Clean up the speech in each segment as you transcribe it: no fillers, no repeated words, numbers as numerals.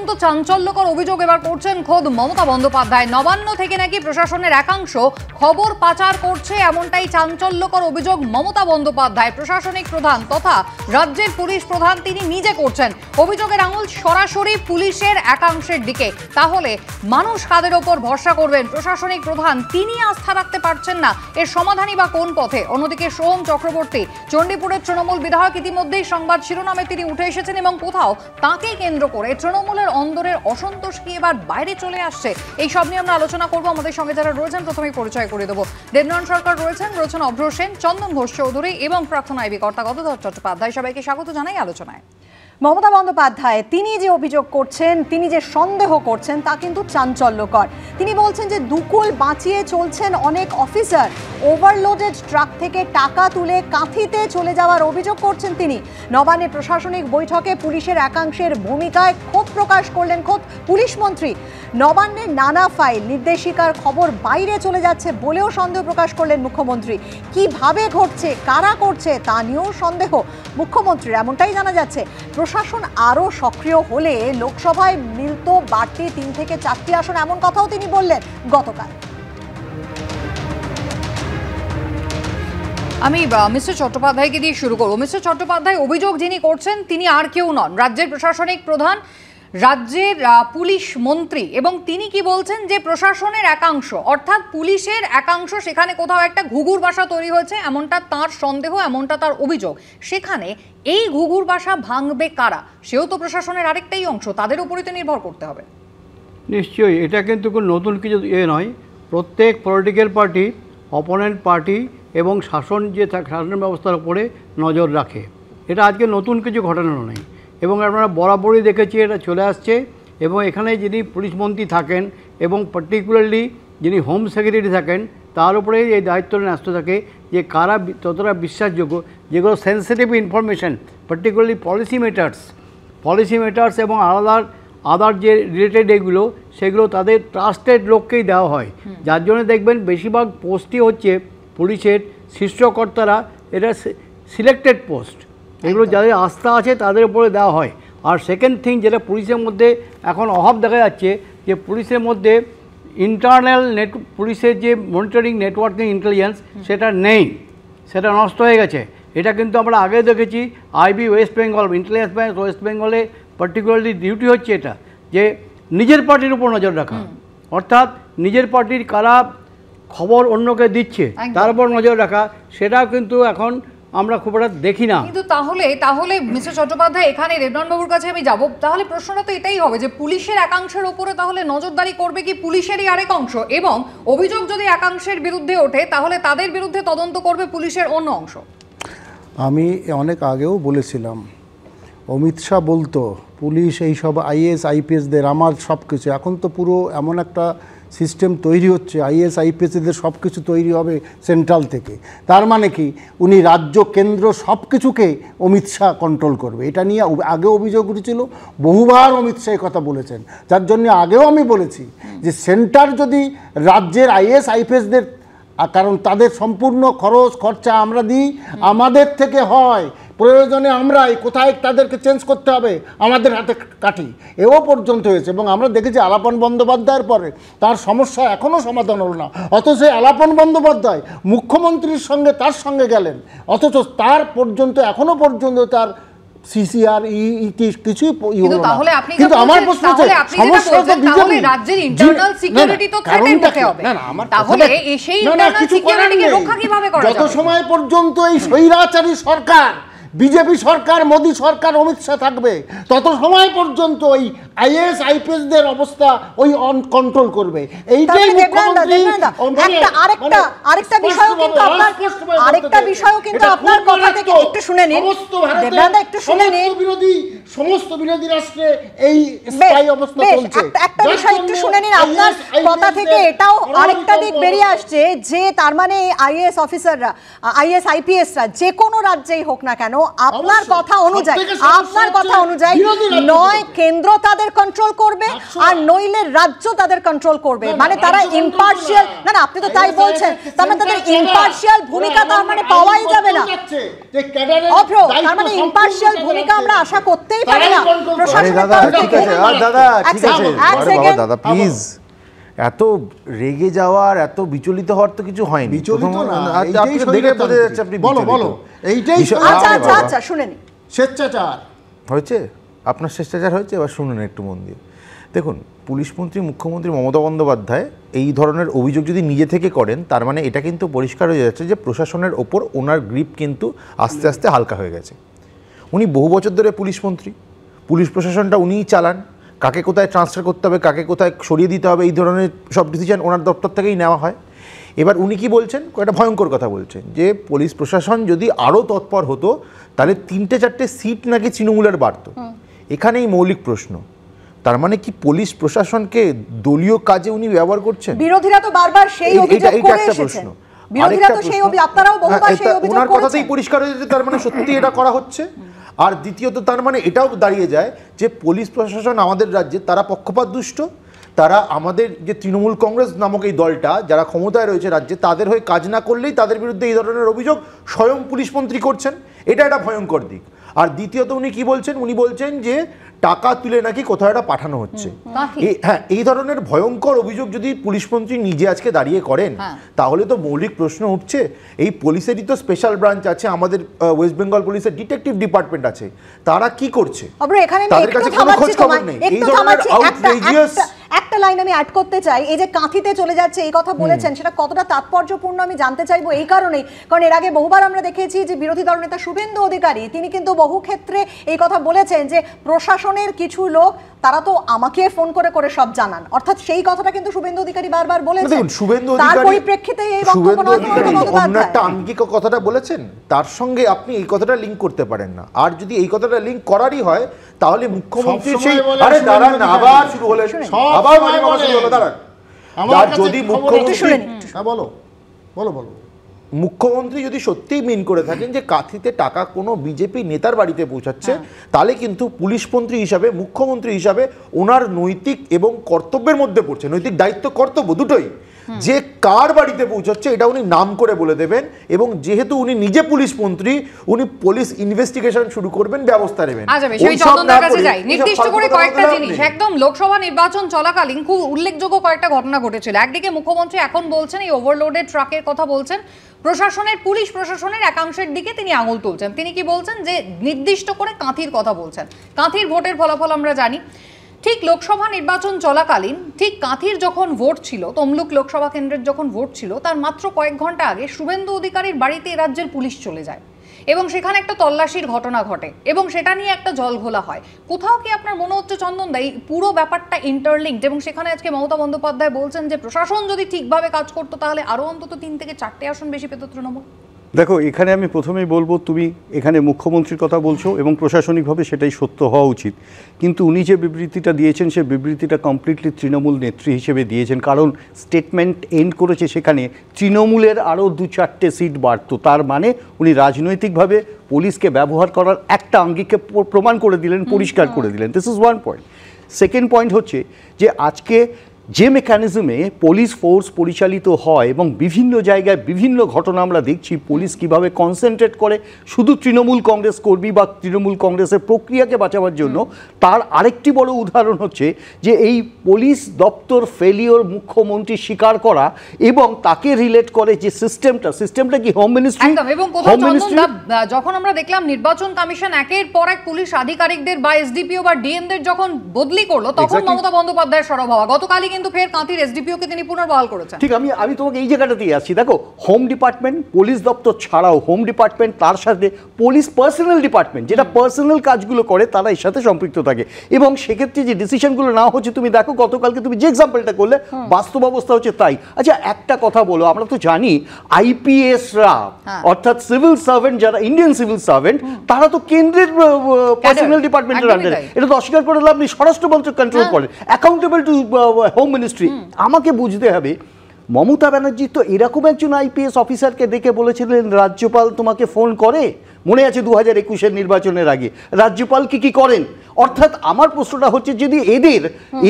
অত্যন্ত চাঞ্চল্যকর অভিযোগ এবার করছেন খোদ মমতা বন্দ্যোপাধ্যায়। নবান্ন থেকে নাকি প্রশাসনের একাংশ খবর পাচার করছে, এমনটাই চাঞ্চল্যকর অভিযোগ মমতা বন্দ্যোপাধ্যায়। প্রশাসনিক প্রধান তথা রাজ্যের পুলিশ প্রধান তিনি নিজে করছেন। অভিযোগের আঙুল সরাসরি পুলিশের একাংশের দিকে। তাহলে মানুষ কাদের ওপর ভরসা করবেন? প্রশাসনিক প্রধান তিনি আস্থা রাখতে পারছেন না, এর সমাধানই বা কোন পথে? অন্যদিকে সোহম চক্রবর্তী চণ্ডীপুরের তৃণমূল বিধায়ক, ইতিমধ্যেই সংবাদ শিরোনামে তিনি উঠে এসেছেন এবং কোথাও তাকে কেন্দ্র করে তৃণমূলের অন্দরের অসন্তোষ কি এবার বাইরে চলে আসছে? এই সব নিয়ে আমরা আলোচনা করব। আমাদের সঙ্গে যারা রয়েছেন প্রথমেই পরিচয় করে দেবো। দেবনারায়ণ সরকার রয়েছেন অভ্র সেন, চন্দন ঘোষ চৌধুরী এবং প্রাক্তন আইবি কর্তা গদাধর চট্টোপাধ্যায়। সবাইকে স্বাগত জানাই আলোচনায়। মমতা বন্দ্যোপাধ্যায় তিনি যে অভিযোগ করছেন, তিনি যে সন্দেহ করছেন তা কিন্তু চাঞ্চল্যকর। তিনি বলছেন যে দুকুল বাঁচিয়ে চলছেন অনেক অফিসার, ওভারলোডেড ট্রাক থেকে টাকা তুলে কাঁথিতে চলে যাওয়ার অভিযোগ করছেন তিনি। নবান্নে প্রশাসনিক বৈঠকে পুলিশের একাংশের ভূমিকায় ক্ষোভ প্রকাশ করলেন খোদ পুলিশ মন্ত্রী। নবান্নে নানা ফাইল নির্দেশিকার খবর বাইরে চলে যাচ্ছে বলেও সন্দেহ প্রকাশ করলেন মুখ্যমন্ত্রী। কিভাবে ঘটছে, কারা করছে তা নিয়েও সন্দেহ মুখ্যমন্ত্রীর, এমনটাই জানা যাচ্ছে। প্রশাসন আরও সক্রিয় হলে লোকসভায় মিলত বাড়তি 3 থেকে 4টি আসন, এমন কথাও তিনি বললেন গতকাল। আমি মিস্টার চট্টোপাধ্যায়কে দিয়ে শুরু করব। মিস্টার চট্টোপাধ্যায়, অভিযোগ যিনি করছেন তিনি আর কেউ নন, রাজ্যের প্রশাসনিক প্রধান, রাজ্যের পুলিশ মন্ত্রী। এবং তিনি কি বলছেন যে প্রশাসনের একাংশ অর্থাৎ পুলিশের একাংশ সেখানে কোথাও একটা ঘুঘুর বাসা তৈরি হয়েছে, এমনটা তার সন্দেহ, এমনটা তার অভিযোগ। সেখানে এই ঘুঘুর বাসা ভাঙবে কারা? সেও তো প্রশাসনের আরেকটাই অংশ, তাদের উপরই তো নির্ভর করতে হবে। নিশ্চয়ই, এটা কিন্তু কোনো নতুন কিছু নয়। প্রত্যেক পলিটিক্যাল পার্টি, অপোনেন্ট পার্টি এবং শাসন শাসন ব্যবস্থার উপরে নজর রাখে। এটা আজকে নতুন কিছু ঘটনা নয় এবং আপনারা বরাবরই দেখেছি এটা চলে আসছে। এবং এখানে যিনি পুলিশ মন্ত্রী থাকেন এবং পার্টিকুলারলি যিনি হোম সেক্রেটারি থাকেন তার উপরেই এই দায়িত্ব ন্যস্ত থাকে যে কারা ততটা বিশ্বাসযোগ্য, যেগুলো sensitive information, particularly policy matters এবং আদার যে রিলেটেড এগুলো, সেগুলো তাদের ট্রাস্টেড লোককেই দেওয়া হয়। যার জন্য দেখবেন বেশিরভাগ পোস্টই হচ্ছে পুলিশের শীর্ষকর্তারা, এটা সিলেক্টেড পোস্ট, এগুলো যাদের আস্থা আছে তাদের উপরে দেওয়া হয়। আর সেকেন্ড থিং, যেটা পুলিশের মধ্যে এখন অভাব দেখা যাচ্ছে, যে পুলিশের মধ্যে ইন্টারনাল পুলিশের যে মনিটরিং নেটওয়ার্কিং ইন্টেলিজেন্স সেটা নেই, সেটা নষ্ট হয়ে গেছে। এটা কিন্তু আমরা আগে দেখেছি IB West Bengal, intelligence bank West বেঙ্গলে পার্টিকুলারলি ডিউটি হচ্ছে এটা, যে নিজের পার্টির উপর নজর রাখা, অর্থাৎ নিজের পার্টির কারা খবর অন্যকে দিচ্ছে তার উপর নজর রাখা। সেটাও কিন্তু এখন আমরা খুব একটা দেখি না। কিন্তু তাহলে মিস্টার চট্টোপাধ্যায়, এখানে দেবনারায়ণ বাবুর কাছে আমি যাব। তাহলে প্রশ্নটা তো এটাই হবে যে পুলিশের একাংশের উপরে তাহলে নজরদারি করবে কি পুলিশেরই আরেক অংশ? এবং অভিযোগ যদি একাংশের বিরুদ্ধে ওঠে তাহলে তাদের বিরুদ্ধে তদন্ত করবে পুলিশের অন্য অংশ। আমি অনেক আগেও বলেছিলাম, অমিত শাহ বলতো পুলিশ এইসব আইএএস আইপিএসদের আমার সব কিছু। এখন তো পুরো এমন একটা সিস্টেম তৈরি হচ্ছে, আইএস আইপিএসদের সব কিছু তৈরি হবে সেন্ট্রাল থেকে। তার মানে কি উনি রাজ্য কেন্দ্র সব কিছুকে অমিত শাহ কন্ট্রোল করবে। এটা নিয়ে আগেও অভিযোগ উঠেছিল, বহুবার অমিত শাহ কথা বলেছেন। যার জন্য আগেও আমি বলেছি যে সেন্টার যদি রাজ্যের আইএস আইপিএসদের, কারণ তাদের সম্পূর্ণ খরচ খরচা আমরা দিই, আমাদের থেকে হয়, প্রয়োজনে আমরাই কোথায় তাদেরকে চেঞ্জ করতে হবে আমাদের হাতে কাটি, এও পর্যন্ত হয়েছে। এবং আমরা দেখেছি আলাপন বন্দ্যোপাধ্যায়ের পরে তার সমস্যা এখনও সমাধান হলো না, অথচ আলাপন বন্দ্যোপাধ্যায় মুখ্যমন্ত্রীর সঙ্গে তার সঙ্গে গেলেন, অথচ তার পর্যন্ত এখনও পর্যন্ত তার সিসিআর কিছুই হলো না। কিন্তু আমার প্রশ্ন হচ্ছে সমস্যা তো বিজেপি, রাজ্যের ইন্টারনাল সিকিউরিটি তো থ্রেটেন্ড হতে হবে। না আমার তাহলে সেই ইন্টারনাল সিকিউরিটিকে রক্ষা কিভাবে করা যাবে? যত সময় পর্যন্ত এই স্বৈরাচারী সরকার, বিজেপি সরকার, মোদী সরকার, অমিত শাহ থাকবে, তত সময় পর্যন্ত ওই আইএস আইপিএসদের অবস্থা ওই কন্ট্রোল করবে। এইটাই মুখ্যমন্ত্রী। আরেকটা বিষয়ও কিন্তু আপনার কথা থেকে একটু শুনে নিন দেবনারায়ণ, একটু শুনে নিন। সমস্ত বিরোধী রাষ্ট্রে এই স্থায়ী অবস্থা চলছে। একটা বিষয় একটু শুনে নিন, আপনার কথা থেকে এটাও আরেকটা দিক বেরিয়ে আসছে যে তার মানে আইএএস অফিসাররা, আইএস আইপিএসরা যে কোনো রাজ্যেই হোক না কেন, আপনার কথা অনুযায়ী নয় কেন্দ্র তাদের তাদের কন্ট্রোল করবে আর নইলে রাজ্য তাদের কন্ট্রোল করবে, মানে তারা ইম্পার্শিয়াল। না না, আপনি তো তাই বলছেন, তার মানে তাদের ইম্পার্শিয়াল ভূমিকা তার মানে পাওয়াই যাবে না। অভ্র, তার মানে ইম্পার্শিয়াল ভূমিকা আমরা আশা করতেই পারি না প্রশাসনের তরফ থেকে। দাদা ঠিক আছে দাদা প্লিজ, এত রেগে যাওয়ার এত বিচলিত হওয়ার তো কিছু হয়নি। বিচলিত না, আপনি দেখে বোঝা যাচ্ছে আপনি বলো বলো এইটাই। আচ্ছা আচ্ছা আচ্ছা, শুনেন। স্বেচ্ছাচার হয়েছে, আপনার স্বেচ্ছাচার হয়েছে, এবার শুনুন একটু মন দিয়ে। দেখুন, পুলিশ মন্ত্রী মুখ্যমন্ত্রী মমতা বন্দ্যোপাধ্যায় এই ধরনের অভিযোগ যদি নিজে থেকে করেন, তার মানে এটা কিন্তু পরিষ্কার হয়ে যাচ্ছে যে প্রশাসনের ওপর ওনার গ্রিপ কিন্তু আস্তে আস্তে হালকা হয়ে গেছে। উনি বহু বছর ধরে পুলিশ মন্ত্রী, পুলিশ প্রশাসনটা উনিই চালান, কাকে কোথায় ট্রান্সফার করতে হবে, কাকে কোথায় সরিয়ে দিতে হবে, এই ধরনের সব ডিসিশন ওনার দপ্তর থেকেই নেওয়া হয়। এবার উনি কি বলছেন, একটা ভয়ঙ্কর কথা বলছেন যে পুলিশ প্রশাসন যদি আরও তৎপর হতো তাহলে 3-4টে সিট নাকি তৃণমূলের বাড়ত। এখানেই মৌলিক প্রশ্ন, তার মানে কি পুলিশ প্রশাসনকে দলীয় কাজে উনি ব্যবহার করছেন? বিরোধীরা তো বারবার সেই অভিযোগ করে এসেছেন, বিরোধীরা তো সেই আপনারাও বহুবার সেই অভিযোগ করেছেন। ওনার কথাতেই পরিষ্কার হয়ে যাচ্ছে তার মানে সত্যি এটা করা হচ্ছে। আর দ্বিতীয়ত তার মানে এটাও দাঁড়িয়ে যায় যে পুলিশ প্রশাসন আমাদের রাজ্যে তারা পক্ষপাত দুষ্ট, তারা আমাদের যে তৃণমূল কংগ্রেস নামক এই দলটা যারা ক্ষমতায় রয়েছে রাজ্যে তাদের হয়ে কাজ না করলেই তাদের বিরুদ্ধে এই ধরনের অভিযোগ স্বয়ং পুলিশ মন্ত্রী করছেন। এটা একটা ভয়ঙ্কর দিক। আর দ্বিতীয়ত উনি কি বলছেন, উনি বলছেন যে টাকা তুলে নাকি কোথাও এটা পাঠানো হচ্ছে। হ্যাঁ, এই ধরনের ভয়ঙ্কর অভিযোগ যদি পুলিশ মন্ত্রী নিজে আজকে দাঁড়িয়ে করেন তাহলে তো মৌলিক প্রশ্ন উঠছে, এই পুলিশেরই তো স্পেশাল ব্রাঞ্চ আছে, আমাদের ওয়েস্ট বেঙ্গল পুলিশের ডিটেকটিভ ডিপার্টমেন্ট আছে, তারা কি করছে? তাদের কাছে কোনো খোঁজ খবর নেই। এই ধরনের আউটরেজিয়াস একটা লাইন আমি অ্যাড করতে চাই, এই যে কাঁথিতে চলে যাচ্ছে এই কথা বলেছেন, সেটা কতটা তাৎপর্যপূর্ণ আমি জানতে চাইবো এই কারণেই, কারণ এর আগে বহুবার আমরা দেখেছি যে বিরোধী দলনেতা শুভেন্দু অধিকারী তিনি কিন্তু বহু ক্ষেত্রে এই কথা বলেছেন যে প্রশাসনের কিছু লোক তারা তো আমাকে ফোন করে করে সব জানান, অর্থাৎ সেই কথাটা কিন্তু শুভেন্দু অধিকারী বারবার বলেছেন। তার পরিপ্রেক্ষিতে এই বক্তব্য অন্য একটা আঙ্গিক কথাটা বলেছেন, তার সঙ্গে আপনি এই কথাটা লিঙ্ক করতে পারেন না। আর যদি এই কথাটা লিঙ্ক করারই হয় তাহলে মুখ্যমন্ত্রী সেই আরে দাঁড়ান আবার শুরু হলে আবার শুরু হলো দাঁড়ান। যদি মুখ্যমন্ত্রী বলো বলো বলো মুখ্যমন্ত্রী যদি সত্যিই মিন করে থাকেন যে কাঁথিতে টাকা কোনো বিজেপি নেতার বাড়িতে পৌঁছাচ্ছে, তাহলে কিন্তু পুলিশ মন্ত্রী হিসাবে মুখ্যমন্ত্রী হিসাবে ওনার নৈতিক এবং কর্তব্যের মধ্যে পড়ছে, নৈতিক দায়িত্ব কর্তব্য দুটোই, যে কার বাড়িতে পৌঁছাচ্ছে এটা উনি নাম করে বলে দেবেন। এবং যেহেতু উনি নিজে পুলিশ মন্ত্রী, উনি পুলিশ ইনভেস্টিগেশন শুরু করবেন, ব্যবস্থা নেবেন। আচ্ছা, সেই চন্দনদার কাছে যাই। নির্দিষ্ট করে কয়েকটা জিনিস, একদম লোকসভা নির্বাচন চলাকালীন খুব উল্লেখযোগ্য কয়েকটা ঘটনা ঘটেছিল। একদিকে মুখ্যমন্ত্রী এখন বলছেন এই ওভারলোডেড ট্রাকের কথা বলছেন, প্রশাসনের পুলিশ প্রশাসনের একাংশের দিকে তিনি আঙুল তুলছেন। তিনি কি বলছেন যে নির্দিষ্ট করে কাঁথির কথা বলছেন। কাঁথির ভোটের ফলাফল আমরা জানি, ঠিক লোকসভা নির্বাচন চলাকালীন ঠিক কাঁথির যখন ভোট ছিল, তমলুক লোকসভা কেন্দ্রের যখন ভোট ছিল, তার মাত্র কয়েক ঘন্টা আগে শুভেন্দু অধিকারীর বাড়িতে রাজ্যের পুলিশ চলে যায় এবং সেখানে একটা তল্লাশির ঘটনা ঘটে এবং সেটা নিয়ে একটা জলঘোলা হয়। কোথাও কি আপনার মনে হচ্ছে চন্দনদা এই পুরো ব্যাপারটা ইন্টারলিঙ্কড? এবং সেখানে আজকে মমতা বন্দ্যোপাধ্যায় বলছেন যে প্রশাসন যদি ঠিকভাবে কাজ করতো তাহলে আরও অন্তত 3 থেকে 4টে আসন বেশি পেত তৃণমূল। দেখো, এখানে আমি প্রথমেই বলবো, তুমি এখানে মুখ্যমন্ত্রীর কথা বলছো এবং প্রশাসনিকভাবে সেটাই সত্য হওয়া উচিত, কিন্তু উনি যে বিবৃতিটা দিয়েছেন সে বিবৃতিটা কমপ্লিটলি তৃণমূল নেত্রী হিসেবে দিয়েছেন, কারণ স্টেটমেন্ট এন্ড করেছে সেখানে তৃণমূলের আরও 2-4টে সিট বাড়তো। তার মানে উনি রাজনৈতিকভাবে পুলিশকে ব্যবহার করার একটা আঙ্গিককে প্রমাণ করে দিলেন, পরিষ্কার করে দিলেন। This is one point. Second point হচ্ছে যে আজকে যে মেকানিজমে পুলিশ ফোর্স পরিচালিত হয় এবং বিভিন্ন জায়গায় বিভিন্ন ঘটনা আমরা দেখছি, পুলিশ কিভাবে কনসেন্ট্রেট করে শুধু তৃণমূল কংগ্রেস কর্মী বা তৃণমূল কংগ্রেসের প্রক্রিয়াকে বাঁচাবার জন্য, তার আরেকটি বড় উদাহরণ হচ্ছে যে এই পুলিশ দপ্তর ফেলিওর মুখ্যমন্ত্রী স্বীকার করা এবং তাকে রিলেট করে যে সিস্টেমটা কি হোম মিনিস্ট্রি। এবং যখন আমরা দেখলাম নির্বাচন কমিশন একের পর এক পুলিশ আধিকারিকদের বা এসডিপিও বা ডিএমদের যখন বদলি করলো, তখন মমতা বন্দ্যোপাধ্যায় সরব হওয়া। গতকালই কিন্তু ফের কাঁথির এসডিপিওকে তিনি পুনর্বহাল করেছেন। ঠিক, আমি তোমাকে এই জায়গাটাতেই আসছি। দেখো, হোম ডিপার্টমেন্ট, পুলিশ দপ্তর ছাড়াও হোম ডিপার্টমেন্ট, তার সাথে পুলিশ পার্সোনাল ডিপার্টমেন্ট যেটা পার্সোনাল কাজগুলো করে, তারা এর সাথে সম্পৃক্ত থাকে এবং সেক্ষেত্রে যে ডিসিশনগুলো না হচ্ছে, তুমি দেখো গতকালকে তুমি যে এক্সাম্পলটা করলে, বাস্তব অবস্থা হচ্ছে তাই। আচ্ছা, একটা কথা বলো, আমরা তো জানি আইপিএসরা অর্থাৎ সিভিল সার্ভেন্ট, যারা ইন্ডিয়ান সিভিল সার্ভেন্ট, তারা তো কেন্দ্রের পার্সোনাল ডিপার্টমেন্টের আন্ডারে। এটা তো অস্বীকার করে লাভ নেই, স্বরাষ্ট্রমন্ত্রক কন্ট্রোল করে, অ্যাকাউন্টেবল টু হোম মিনিস্ট্রি। আমাকে বুঝতে হবে, মমতা ব্যানার্জি তো এরকম একজন আইপিএস অফিসারকে দেখে বলেছিলেন রাজ্যপাল তোমাকে ফোন করে, মনে আছে 2021-এর নির্বাচনের আগে রাজ্যপাল কি করেন। অর্থাৎ আমার প্রশ্নটা হচ্ছে যদি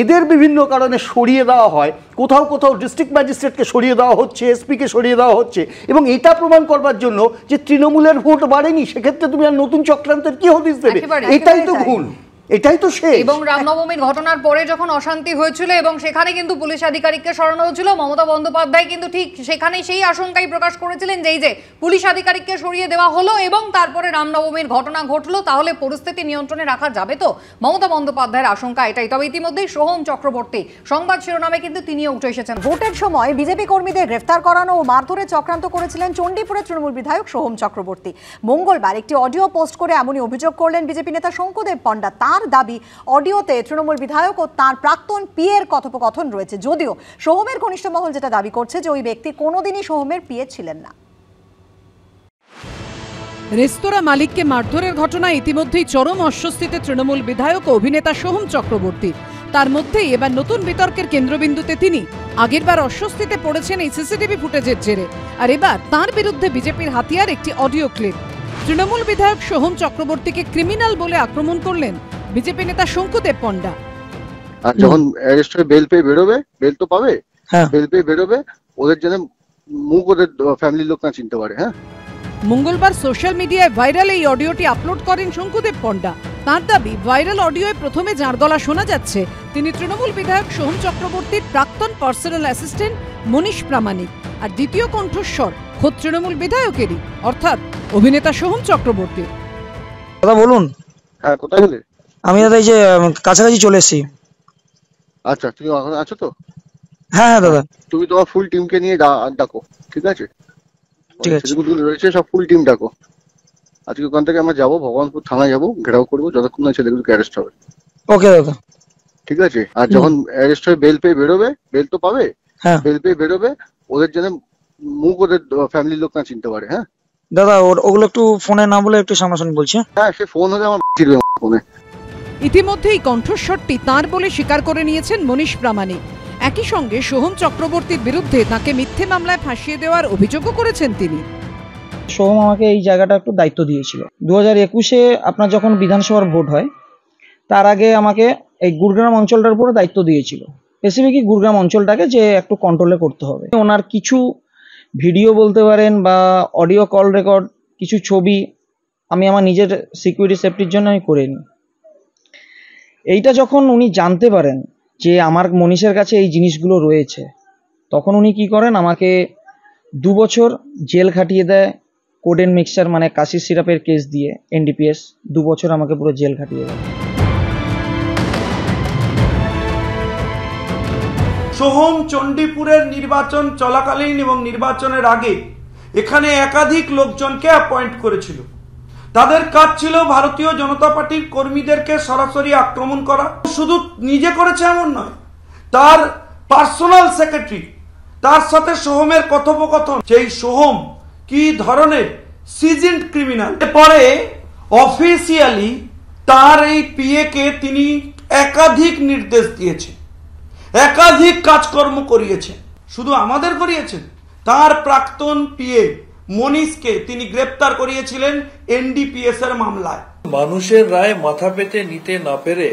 এদের বিভিন্ন কারণে সরিয়ে দেওয়া হয়, কোথাও কোথাও ডিস্ট্রিক্ট ম্যাজিস্ট্রেটকে সরিয়ে দেওয়া হচ্ছে, এসপিকে সরিয়ে দেওয়া হচ্ছে, এবং এটা প্রমাণ করবার জন্য যে তৃণমূলের ভোট বাড়েনি, সেক্ষেত্রে তুমি আর নতুন চক্রান্তের কি হদিস দেবে? এটাই তো ভুল, এটাই তো শেষ। এবং রামনবমীর ঘটনার পরে যখন অশান্তি হয়েছিল এবং সেখানে কিন্তু পুলিশ আধিকারিককে সরানো হয়েছিল, মমতা বন্দ্যোপাধ্যায় কিন্তু ঠিক সেখানেই সেই আশঙ্কাই প্রকাশ করেছিলেন যে এই যে পুলিশ আধিকারিককে সরিয়ে দেওয়া হলো এবং তারপরে রামনবমীর ঘটনা ঘটলো, তাহলে পরিস্থিতি নিয়ন্ত্রণে রাখা যাবে তো? মমতা বন্দ্যোপাধ্যায়ের আশঙ্কা এটাই। তবে ইতিমধ্যেই সোহম চক্রবর্তী সংবাদ শিরোনামে কিন্তু তিনিও উঠে এসেছেন। ভোটের সময় বিজেপি কর্মীদের গ্রেফতার করানো ও মারধরে চক্রান্ত করেছিলেন চণ্ডীপুরের তৃণমূল বিধায়ক সোহম চক্রবর্তী। মঙ্গলবার একটি অডিও পোস্ট করে এমনই অভিযোগ করলেন বিজেপি নেতা শঙ্কুদেব পণ্ডা। তার দাবি, অডিওতে তৃণমূল বিধায়ক ও তার প্রাক্তন পিএর কথোপকথন রয়েছে, যদিও সোহমের ঘনিষ্ঠ মহল যেটা দাবি করছে যে ওই ব্যক্তি কোনোদিনই সোহমের পিএ ছিলেন না। রেস্তোরাঁ মালিককে মারধরের ঘটনায় ইতিমধ্যেই চরম অস্বস্তিতে তৃণমূল বিধায়ক ও অভিনেতা সোহম চক্রবর্তী। তার মধ্যেই এবার নতুন বিতর্কের কেন্দ্রবিন্দুতে তিনি। আগেরবার অস্বস্তিতে পড়েছেন এই সিসিটিভি ফুটেজের জেরে, আর এবার তার বিরুদ্ধে বিজেপির হাতিয়ার একটি অডিও ক্লিপ। তৃণমূল বিধায়ক সোহম চক্রবর্তীকে ক্রিমিনাল বলে আক্রমণ করলেন বিজেপি নেতা শঙ্কুদেব পণ্ডা। আর যখন অ্যারেস্ট হয়ে বেল পেয়ে বেরোবে, বেল তো পাবে, বেল পেয়ে বেরোবে, ওদের জন্য মুখ ওদের ফ্যামিলির লোক না চিনতে পারে। হ্যাঁ, মঙ্গলবার সোশ্যাল মিডিয়ায় ভাইরাল এই অডিওটি আপলোড করেন শঙ্কুদেব পণ্ডা। তার দাবি, ভাইরাল অডিওয় প্রথমে যার গলা শোনা যাচ্ছে তিনি তৃণমূল বিধায়ক সোহম চক্রবর্তীর প্রাক্তন পার্সোনাল অ্যাসিস্ট্যান্ট মনীষ প্রামাণিক, আর দ্বিতীয় কণ্ঠস্বর খোদ তৃণমূল বিধায়কেরই, অর্থাৎ অভিনেতা সোহম চক্রবর্তী। দাদা বলুন। হ্যাঁ, কোথায় গেলে? আমি দাদা এই যে কাছাকাছি চলে এসেছি। আচ্ছা, তুমি এখন আছো তো? হ্যাঁ হ্যাঁ দাদা। তুমি তোমার ফুল টিমকে নিয়ে ডাকো, ঠিক আছে? ঠিক আছে, যেগুলো রয়েছে সব ফুল টিম ডাকো। আজকে ওখান থেকে আমরা যাবো, ভগবানপুর থানায় যাবো, ঘেরাও করবো যতক্ষণ না ছেলেগুলোকে অ্যারেস্ট হবে। ওকে দাদা, ঠিক আছে? আর যখন অ্যারেস্ট হয়ে বেল পেয়ে বেরোবে, বেল তো পাবে, বেল পেয়ে বেরোবে, ওদের জন্য মুখ ওদের ফ্যামিলির লোক না চিনতে পারে। হ্যাঁ দাদা, ওগুলো একটু ফোনে না বলে একটু সামনাসামনি বলছে। হ্যাঁ, সে ফোন হলে আমার ফোনে। ইতিমধ্যেই কণ্ঠস্বরটি তাঁর বলে স্বীকার করে নিয়েছেন মনীষ প্রামাণিক। একই সঙ্গে সোহম চক্রবর্তীর বিরুদ্ধে তাকে মিথ্যে মামলায় ফাঁসিয়ে দেওয়ার অভিযোগও করেছেন তিনি। সোহম আমাকে এই জায়গাটা একটু দায়িত্ব দিয়েছিল। 2021-এ আপনার যখন বিধানসভার ভোট হয়, তার আগে আমাকে এই গুরগ্রাম অঞ্চলটার উপরে দায়িত্ব দিয়েছিল, স্পেসিফিকলি গুরগ্রাম অঞ্চলটাকে যে একটু কন্ট্রোলে করতে হবে। ওনার কিছু ভিডিও বলতে পারেন বা অডিও কল রেকর্ড, কিছু ছবি আমি আমার নিজের সিকিউরিটি সেফটির জন্য আমি করে নিই। এইটা যখন উনি জানতে পারেন যে আমার মনীষের কাছে এই জিনিসগুলো রয়েছে, তখন উনি কি করেন, আমাকে 2 বছর জেল খাটিয়ে দেয়। কোডেন মিক্সচার মানে কাশি সিরাপের কেস দিয়ে NDPS 2 বছর আমাকে পুরো জেল খাটিয়ে দেয়। সোহম চণ্ডীপুরের নির্বাচন চলাকালীন এবং নির্বাচনের আগে এখানে একাধিক লোকজনকে অ্যাপয়েন্ট করেছিল। তাদের কাজ ছিল ভারতীয় জনতা পার্টির কর্মীদেরকে সরাসরি আক্রমণ করা। শুধু নিজে করেছে এমন নয়, তার পার্সোনাল সেক্রেটারি, তার সাথে সোহমের কথোপকথন, সেই সোহম কি ধরনের সিজনড ক্রিমিনাল। পরে অফিসিয়ালি তার এই পিএ কে তিনি একাধিক নির্দেশ দিয়েছেন, একাধিক কাজকর্ম করিয়েছেন। শুধু আমাদের করিয়েছেন, তার প্রাক্তন পিএ মনীষকে তিনি গ্রেপ্তার করিয়েছিলেন NDPS এর মামলায়। মানুষের রায় মাথা পেতে নিতে না পেরে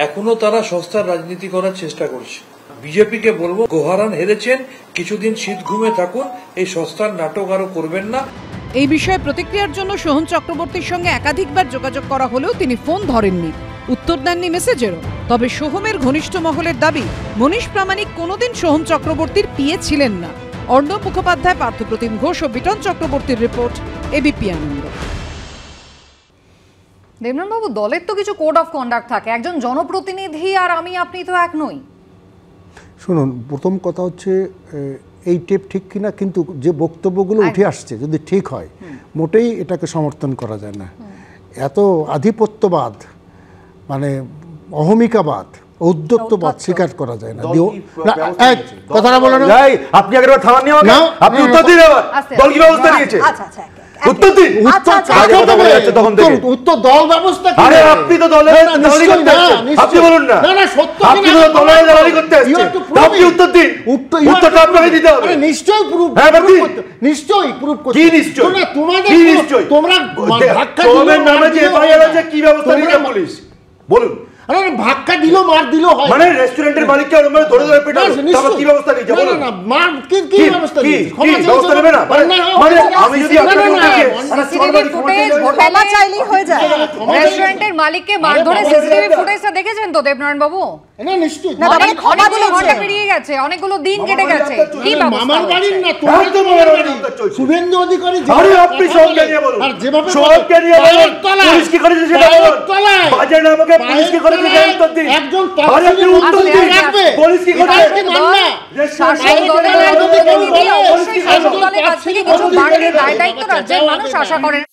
এখনো তারা সস্তার রাজনীতি করার চেষ্টা করছে। বিজেপিকে বলবো, গোহারান হেরেছেন, কিছুদিন শীত ঘুমে থাকুন, এই সস্তার নাটক আরো করবেন না। এই বিষয়ে প্রতিক্রিয়ার জন্য সোহম চক্রবর্তীর সঙ্গে একাধিকবার যোগাযোগ করা হলেও তিনি ফোন ধরেননি, উত্তর দেননি মেসেজেরও। তবে সোহমের ঘনিষ্ঠ মহলের দাবি, মনীষ প্রামাণিক কোনোদিন সোহম চক্রবর্তীর পিএ ছিলেন না। অর্ণব মুখোপাধ্যায়, পার্থপ্রতিম ঘোষ ও বিটন চক্রবর্তীর রিপোর্ট, ABP আনন্দ। দেবনাথবাবু, দলের তো কিছু কোড অফ কন্ডাক্ট থাকে, একজন জনপ্রতিনিধি আর আপনি তো এক নই। শুনুন, প্রথম কথা হচ্ছে এই টেপ ঠিক কিনা, কিন্তু যে বক্তব্যগুলো উঠে আসছে যদি ঠিক হয়, মোটেই এটাকে সমর্থন করা যায় না। এত আধিপত্যবাদ, মানে অহমিকাবাদ, উদ্যোগ তো স্বীকার করা যায় না। দল দিও- কি না, ব্যবস্থা এই, নিয়েছে? কথাটা বলো না। এই, আপনি আগের বার থামান নিয়ে আমাকে না, আপনি না, উত্তর দিন এবার আস্তে, দল কি ব্যবস্থা নিয়েছে আচ্ছা আচ্ছা উত্তর দিন আচ্ছা, আচ্ছা, আগে কথা বলে যাচ্ছে তখন থেকে। উত্তর দল ব্যবস্থা কি আরে নেবে? আপনি তো দলের না, না, দালালি নিশ্চয়ই করতে না, আসছেন। নিশ্চয়ই। আপনি বলুন না। না, না, সত্য আপনি কিনা তো আপনি দলের বলুন। দালালি করতে You আসছেন। have to prove আপনি it. উত্তর দিন। you have উত্তরটা to আপনাকে prove দিতে it. হবে। আরে নিশ্চয়ই prove- হ্যাঁ, prove দিন। করতে- নিশ্চয়ই prove করতে কি হবে। নিশ্চয়ই? শোনো, তোমাদের কি পুরো- নিশ্চয়ই? তোমরা ধাক্কা দিলেও তোমাদের নামে মার যে দিলেও FIR হয় আছে না। কি ব্যবস্থা নিয়েছে তোমরা- পুলিশ বলুন। আরে না, ধাক্কা দিলেও মার দিলেও হয় মানে না। রেস্টুরেন্টের মালিককে ওরকম ভাবে ধরে ধরে পেটালো না, তারপর কি ব্যবস্থা নিয়েছে না, বলুন। না, না, মার কি ব্যবস্থা কি নিয়েছে? কি ক্ষমা চাইতে ব্যবস্থা নেবে না মানে অন্যায় মানে হবে না। আমি যদি না, আপনাকে না, না, উঠে সিসিটিভি ফুটেজ ক্ষমা চাইলেই হয়ে যায়। রেস্টুরেন্টের মালিককে মারধরে সিসিটিভি ফুটেজটা দেখেছেন তো দেবনারায়ণ বাবু? না, নিশ্চয়ই। না, তারপরে ক্ষমা অনেকগুলো চেয়েছে। ঘন্টা পেরিয়ে গেছে, অনেকগুলো দিন কেটে গেছে, কি আরে ব্যবস্থা মামার বাড়ির হয়েছে? না, তোমার তো মামার বাড়ি। অত্যাচার চলছে। শুভেন্দু অধিকারী আরে যেভাবে আপনি কথা সবকে বলে, নিয়ে বলুন। আর যেভাবে সবকে নিয়ে বলুন। পায়ের তলায়, পুলিশ কি করেছে সেটা পায়ের বলুন। তলায়, বাজে নামকে পুলিশ কি করেছে পায়ের সেটা তলায় উত্তর দিন। একজন আরে আপনি তফসিলি উত্তর আস্তে, দিন। আস্তে, রাখবে। পুলিশ কি এটা করেছে? কি মান্য না? শাসক দলের পায়ের তলায় যদি কেউ প্রতিনিধি বলে, অবশ্যই শাসক দলের কাছ থেকে কিছু বাড়তি দায় দায়িত্ব রাজ্যের মানুষ আশা করেন।